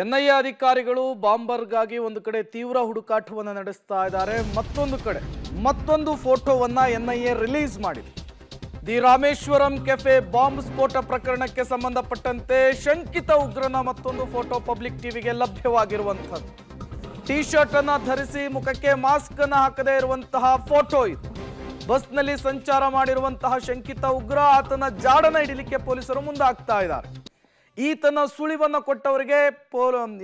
NIA ಅಧಿಕಾರಿಗಳು ಬಾಂಬರ್ಗಾಗಿ ಒಂದು ಕಡೆ ತೀವ್ರ ಹುಡುಕಾಟವನ್ನು ನಡೆಸ್ತಾ ಇದ್ದಾರೆ. ಮತ್ತೊಂದು ಕಡೆ ಮತ್ತೊಂದು ಫೋಟೋವನ್ನ ಎನ್ಐಎ ರಿಲೀಸ್ ಮಾಡಿದೆ. ದಿ ರಾಮೇಶ್ವರಂ ಕೆಫೆ ಬಾಂಬ್ ಸ್ಫೋಟ ಪ್ರಕರಣಕ್ಕೆ ಸಂಬಂಧಪಟ್ಟಂತೆ ಶಂಕಿತ ಉಗ್ರನ ಮತ್ತೊಂದು ಫೋಟೋ ಪಬ್ಲಿಕ್ ಟಿವಿಗೆ ಲಭ್ಯವಾಗಿರುವಂತದ್ದು. ಟಿ ಶರ್ಟ್ ಅನ್ನ ಧರಿಸಿ ಮುಖಕ್ಕೆ ಮಾಸ್ಕ್ ಅನ್ನು ಹಾಕದೇ ಇರುವಂತಹ ಫೋಟೋ ಇದು. ಬಸ್ನಲ್ಲಿ ಸಂಚಾರ ಮಾಡಿರುವಂತಹ ಶಂಕಿತ ಉಗ್ರ ಆತನ ಜಾಡನ ಹಿಡಿಲಿಕ್ಕೆ ಪೊಲೀಸರು ಮುಂದಾಗ್ತಾ ಇದ್ದಾರೆ. ಈತನ ಸುಳಿವನ್ನು ಕೊಟ್ಟವರಿಗೆ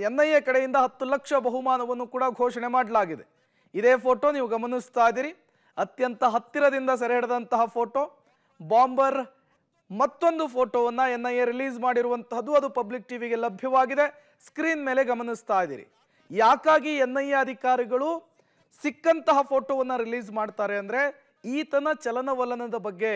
ಎನ್ಐಎ ಕಡೆಯಿಂದ 10 ಲಕ್ಷ ಬಹುಮಾನವನ್ನು ಕೂಡ ಘೋಷಣೆ ಮಾಡಲಾಗಿದೆ. ಇದೇ ಫೋಟೋ ನೀವು ಗಮನಿಸ್ತಾ ಇದ್ದೀರಿ. ಅತ್ಯಂತ ಹತ್ತಿರದಿಂದ ಸೆರೆ ಹಿಡಿದಂತಹ ಫೋಟೋ. ಬಾಂಬರ್ ಮತ್ತೊಂದು ಫೋಟೋವನ್ನು ಎನ್ಐಎ ರಿಲೀಸ್ ಮಾಡಿರುವಂತಹದ್ದು. ಅದು ಪಬ್ಲಿಕ್ ಟಿವಿಗೆ ಲಭ್ಯವಾಗಿದೆ. ಸ್ಕ್ರೀನ್ ಮೇಲೆ ಗಮನಿಸ್ತಾ ಇದ್ದೀರಿ. ಯಾಕಾಗಿ ಎನ್ಐಎ ಅಧಿಕಾರಿಗಳು ಸಿಕ್ಕಂತಹ ಫೋಟೋವನ್ನು ರಿಲೀಸ್ ಮಾಡ್ತಾರೆ ಅಂದರೆ ಈತನ ಚಲನವಲನದ ಬಗ್ಗೆ,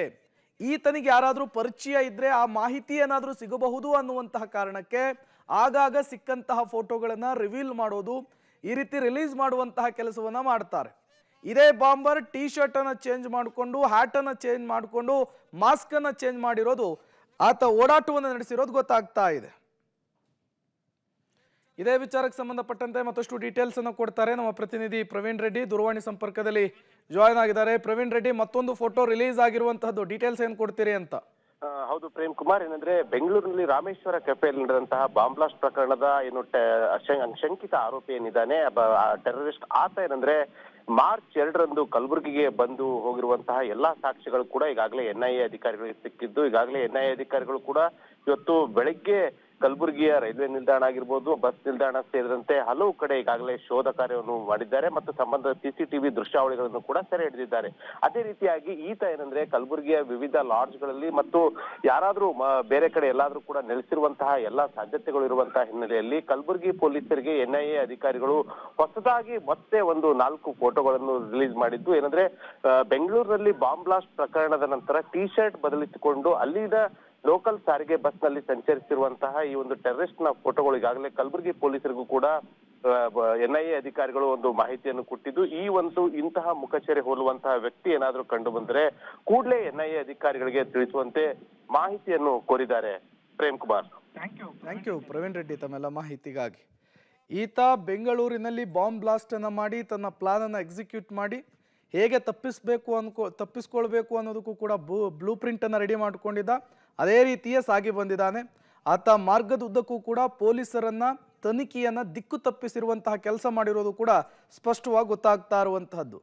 ಈತನಿಗೆ ಯಾರಾದರೂ ಪರಿಚಯ ಇದ್ರೆ ಆ ಮಾಹಿತಿ ಏನಾದರೂ ಸಿಗಬಹುದು ಅನ್ನುವಂತಹ ಕಾರಣಕ್ಕೆ ಆಗಾಗ ಸಿಕ್ಕಂತಹ ಫೋಟೋಗಳನ್ನು ರಿವೀಲ್ ಮಾಡೋದು, ಈ ರೀತಿ ರಿಲೀಸ್ ಮಾಡುವಂತಹ ಕೆಲಸವನ್ನ ಮಾಡ್ತಾರೆ. ಇದೇ ಬಾಂಬರ್ ಟಿ ಶರ್ಟ್ ಅನ್ನು ಚೇಂಜ್ ಮಾಡಿಕೊಂಡು, ಹ್ಯಾಟ್ ಅನ್ನು ಚೇಂಜ್ ಮಾಡಿಕೊಂಡು, ಮಾಸ್ಕ್ ಅನ್ನು ಚೇಂಜ್ ಮಾಡಿರೋದು, ಆತ ಓಡಾಟವನ್ನು ನಡೆಸಿರೋದು ಗೊತ್ತಾಗ್ತಾ ಇದೆ. ಇದೇ ವಿಚಾರಕ್ಕೆ ಸಂಬಂಧಪಟ್ಟಂತೆ ಮತ್ತಷ್ಟು ಡೀಟೇಲ್ಸ್ ಅನ್ನು ಕೊಡ್ತಾರೆ ನಮ್ಮ ಪ್ರತಿನಿಧಿ ಪ್ರವೀಣ್ ರೆಡ್ಡಿ. ದೂರವಾಣಿ ಸಂಪರ್ಕದಲ್ಲಿ ಜಾಯ್ನ್ ಆಗಿದ್ದಾರೆ. ಪ್ರವೀಣ್ ರೆಡ್ಡಿ, ಮತ್ತೊಂದು ಫೋಟೋ ರಿಲೀಸ್ ಆಗಿರುವಂತಹದ್ದು, ಡೀಟೇಲ್ಸ್ ಏನ್ ಕೊಡ್ತೀರಿ ಅಂತ? ಹೌದು ಪ್ರೇಮ್ ಕುಮಾರ್, ಏನಂದ್ರೆ ಬೆಂಗಳೂರಿನಲ್ಲಿ ರಾಮೇಶ್ವರ ಕೆಫೆಯಲ್ಲಿ ನಡೆದಂತಹ ಬಾಂಬ್ ಬ್ಲಾಸ್ಟ್ ಪ್ರಕರಣದ ಶಂಕಿತ ಆರೋಪಿ ಏನಿದ್ದಾನೆ, ಟೆರರಿಸ್ಟ್, ಆತ ಏನಂದ್ರೆ ಮಾರ್ಚ್ 2ರಂದು ಕಲಬುರಗಿಗೆ ಬಂದು ಹೋಗಿರುವಂತಹ ಎಲ್ಲಾ ಸಾಕ್ಷ್ಯಗಳು ಕೂಡ ಈಗಾಗಲೇ ಎನ್ಐಎ ಅಧಿಕಾರಿಗಳಿಗೆ ಸಿಕ್ಕಿದ್ದು. ಈಗಾಗಲೇ ಎನ್ಐಎ ಅಧಿಕಾರಿಗಳು ಕೂಡ ಇವತ್ತು ಬೆಳಗ್ಗೆ ಕಲಬುರಗಿಯ ರೈಲ್ವೆ ನಿಲ್ದಾಣ ಆಗಿರ್ಬೋದು, ಬಸ್ ನಿಲ್ದಾಣ ಸೇರಿದಂತೆ ಹಲವು ಕಡೆ ಈಗಾಗಲೇ ಶೋಧ ಕಾರ್ಯವನ್ನು ಮಾಡಿದ್ದಾರೆ ಮತ್ತು ಸಂಬಂಧದ ಸಿಸಿಟಿವಿ ದೃಶ್ಯಾವಳಿಗಳನ್ನು ಕೂಡ ಸೆರೆ ಹಿಡಿದಿದ್ದಾರೆ. ಅದೇ ರೀತಿಯಾಗಿ ಈತ ಏನಂದ್ರೆ ಕಲಬುರಗಿಯ ವಿವಿಧ ಲಾಡ್ಜ್ಗಳಲ್ಲಿ ಮತ್ತು ಯಾರಾದ್ರೂ ಬೇರೆ ಕಡೆ ಎಲ್ಲಾದ್ರೂ ಕೂಡ ನೆಲೆಸಿರುವಂತಹ ಎಲ್ಲಾ ಸಾಧ್ಯತೆಗಳು ಇರುವಂತಹ ಹಿನ್ನೆಲೆಯಲ್ಲಿ ಕಲಬುರಗಿ ಪೊಲೀಸರಿಗೆ ಎನ್ಐಎ ಅಧಿಕಾರಿಗಳು ಹೊಸದಾಗಿ ಮತ್ತೆ ಒಂದು 4 ಫೋಟೋಗಳನ್ನು ರಿಲೀಸ್ ಮಾಡಿದ್ದು. ಏನಂದ್ರೆ ಬೆಂಗಳೂರಿನಲ್ಲಿ ಬಾಂಬ್ ಬ್ಲಾಸ್ಟ್ ಪ್ರಕರಣದ ನಂತರ ಟಿ ಶರ್ಟ್ ಬದಲಿಸಿಕೊಂಡು ಅಲ್ಲಿನ ಲೋಕಲ್ ಸಾರಿಗೆ ಬಸ್ ನಲ್ಲಿ ಸಂಚರಿಸಿರುವಂತಹ ಈ ಒಂದು ಟೆರರಿಸ್ಟ್ ನ ಫೋಟೋಗಳು ಈಗಾಗಲೇ ಕಲಬುರಗಿ ಪೊಲೀಸರಿಗೂ ಕೂಡ ಎನ್ಐಎ ಅಧಿಕಾರಿಗಳು ಒಂದು ಮಾಹಿತಿಯನ್ನು ಕೊಟ್ಟಿದ್ದು. ಈ ಒಂದು ಇಂತಹ ಮುಖಚರ್ಯೆ ಹೋಲುವಂತಹ ವ್ಯಕ್ತಿ ಏನಾದ್ರೂ ಕಂಡು ಬಂದರೆ ಕೂಡಲೇ ಎನ್ಐಎ ಅಧಿಕಾರಿಗಳಿಗೆ ತಿಳಿಸುವಂತೆ ಮಾಹಿತಿಯನ್ನು ಕೋರಿದ್ದಾರೆ. ಪ್ರೇಮ್ ಕುಮಾರ್, ಥ್ಯಾಂಕ್ ಯು ಪ್ರವೀಣ್ ರೆಡ್ಡಿ ತಮ್ಮೆಲ್ಲ ಮಾಹಿತಿಗಾಗಿ. ಈತ ಬೆಂಗಳೂರಿನಲ್ಲಿ ಬಾಂಬ್ ಬ್ಲಾಸ್ಟ್ ಅನ್ನ ಮಾಡಿ ತನ್ನ ಪ್ಲಾನ್ ಅನ್ನು ಎಕ್ಸಿಕ್ಯೂಟ್ ಮಾಡಿ ಹೇಗೆ ತಪ್ಪಿಸ್ಕೊಳ್ಬೇಕು ಅನ್ನೋದಕ್ಕೂ ಕೂಡ ಬ್ಲೂ ಪ್ರಿಂಟ್ ಅನ್ನು ರೆಡಿ ಮಾಡಿಕೊಂಡಿದ್ದ. ಅದೇ ರೀತಿಯೇ ಸಾಗಿ ಬಂದಿದ್ದಾನೆ. ಆತ ಮಾರ್ಗದ ಉದ್ದಕ್ಕೂ ಕೂಡ ಪೊಲೀಸರನ್ನ ತನಿಖೆಯನ್ನ ದಿಕ್ಕು ತಪ್ಪಿಸಿರುವಂತಹ ಕೆಲಸ ಮಾಡಿರೋದು ಕೂಡ ಸ್ಪಷ್ಟವಾಗಿ ಗೊತ್ತಾಗ್ತಾ ಇರುವಂತಹದ್ದು.